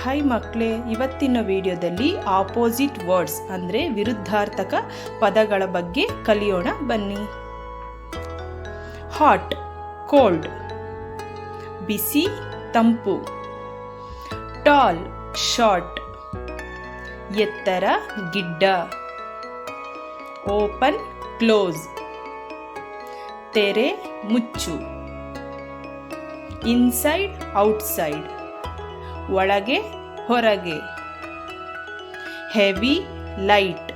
Hi ಮಕ್ಕಳೇ, ಇವತ್ತಿನ ವಿಡಿಯೋದಲ್ಲಿ ಆಪೋಸಿಟ್ ವರ್ಡ್ಸ್ ಅಂದರೆ ವಿರುದ್ಧಾರ್ಥಕ ಪದಗಳ ಬಗ್ಗೆ ಕಲಿಯೋಣ ಬನ್ನಿ. ಹಾಟ್ ಕೋಲ್ಡ್, ಬಿಸಿ ತಂಪು. ಟಾಲ್ ಶಾರ್ಟ್, ಎತ್ತರ ಗಿಡ್ಡ. ಓಪನ್ ಕ್ಲೋಸ್, ತೆರೆ ಮುಚ್ಚು. ಇನ್ಸೈಡ್ ಔಟ್ಸೈಡ್, ಒಳಗೆ ಹೊರಗೆ. ಹೆವಿ ಲೈಟ್,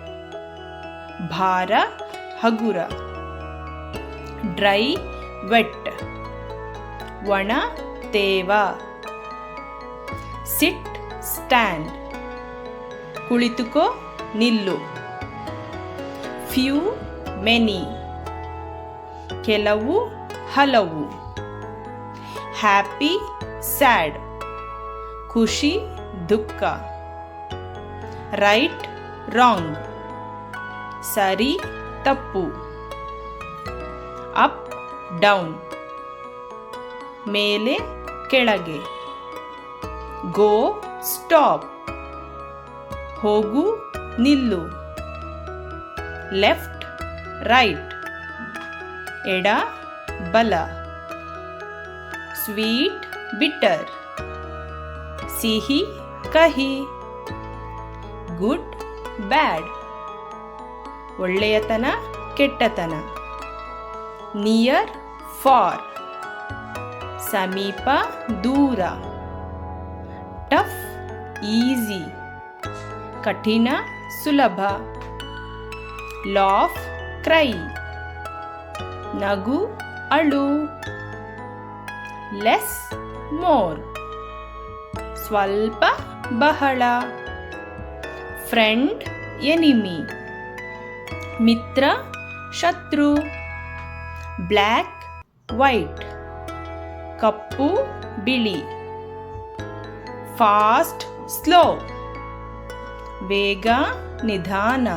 ಭಾರ ಹಗುರ. ಡ್ರೈ ವೆಟ್, ಒಣ ತೇವ. ಸಿಟ್ ಸ್ಟ್ಯಾಂಡ್, ಕುಳಿತುಕೋ ನಿಲ್ಲು. ಫ್ಯೂ ಮೆನಿ, ಕೆಲವು ಹಲವು. ಹ್ಯಾಪಿ ಸ್ಯಾಡ್, ಖುಷಿ ದುಃಖ. ರೈಟ್ ರಾಂಗ್, ಸರಿ ತಪ್ಪು. ಅಪ್ ಡೌನ್, ಮೇಲೆ ಕೆಳಗೆ. ಗೋ ಸ್ಟಾಪ್, ಹೋಗು ನಿಲ್ಲು. ಲೆಫ್ಟ್ ರೈಟ್, ಎಡ ಬಲ. ಸ್ವೀಟ್ ಬಿಟ್ಟರ್, ಸಿಹಿ ಕಹಿ. ಗುಡ್ ಬ್ಯಾಡ್, ಒಳ್ಳೆಯತನ ಕೆಟ್ಟತನ. ನಿಯರ್ ಫಾರ್, ಸಮೀಪ ದೂರ. ಟಫ್ ಈಸಿ, ಕಠಿಣ ಸುಲಭ. ಲಾಫ್ ಕ್ರೈ, ನಗು ಅಳು. ಲೆಸ್ ಮೋರ್, ಸ್ವಲ್ಪ ಬಹಳ. ಫ್ರೆಂಡ್ ಎನಿಮಿ, ಮಿತ್ರ ಶತ್ರು. ಬ್ಲ್ಯಾಕ್ ವೈಟ್, ಕಪ್ಪು ಬಿಳಿ. ಫಾಸ್ಟ್ ಸ್ಲೋ, ವೇಗ ನಿಧಾನ.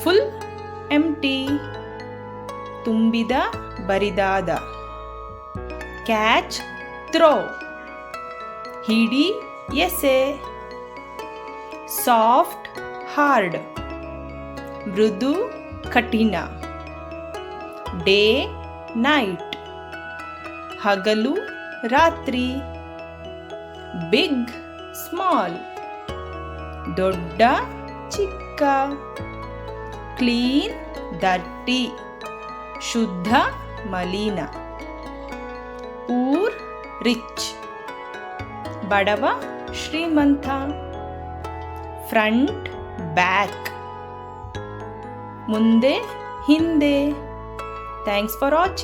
ಫುಲ್ ಎಂಟಿ, ತುಂಬಿದ ಬರಿದಾದ. ಕ್ಯಾಚ್ ಥ್ರೋ, ಹಿಡಿ ಎಸೆ. ಸಾಫ್ಟ್ ಹಾರ್ಡ್, ಮೃದು ಕಠಿಣ. ಡೇ ನೈಟ್, ಹಗಲು ರಾತ್ರಿ. ಬಿಗ್ ಸ್ಮಾಲ್, ದೊಡ್ಡ ಚಿಕ್ಕ. ಕ್ಲೀನ್ ಡರ್ಟಿ, ಶುದ್ಧ ಮಲಿನ. ಪೂರ್ ರಿಚ್, ಬಡವ ಶ್ರೀಮಂತ. ಫ್ರಂಟ್ ಬ್ಯಾಕ್, ಮುಂದೆ ಹಿಂದೆ. Thanks for watching.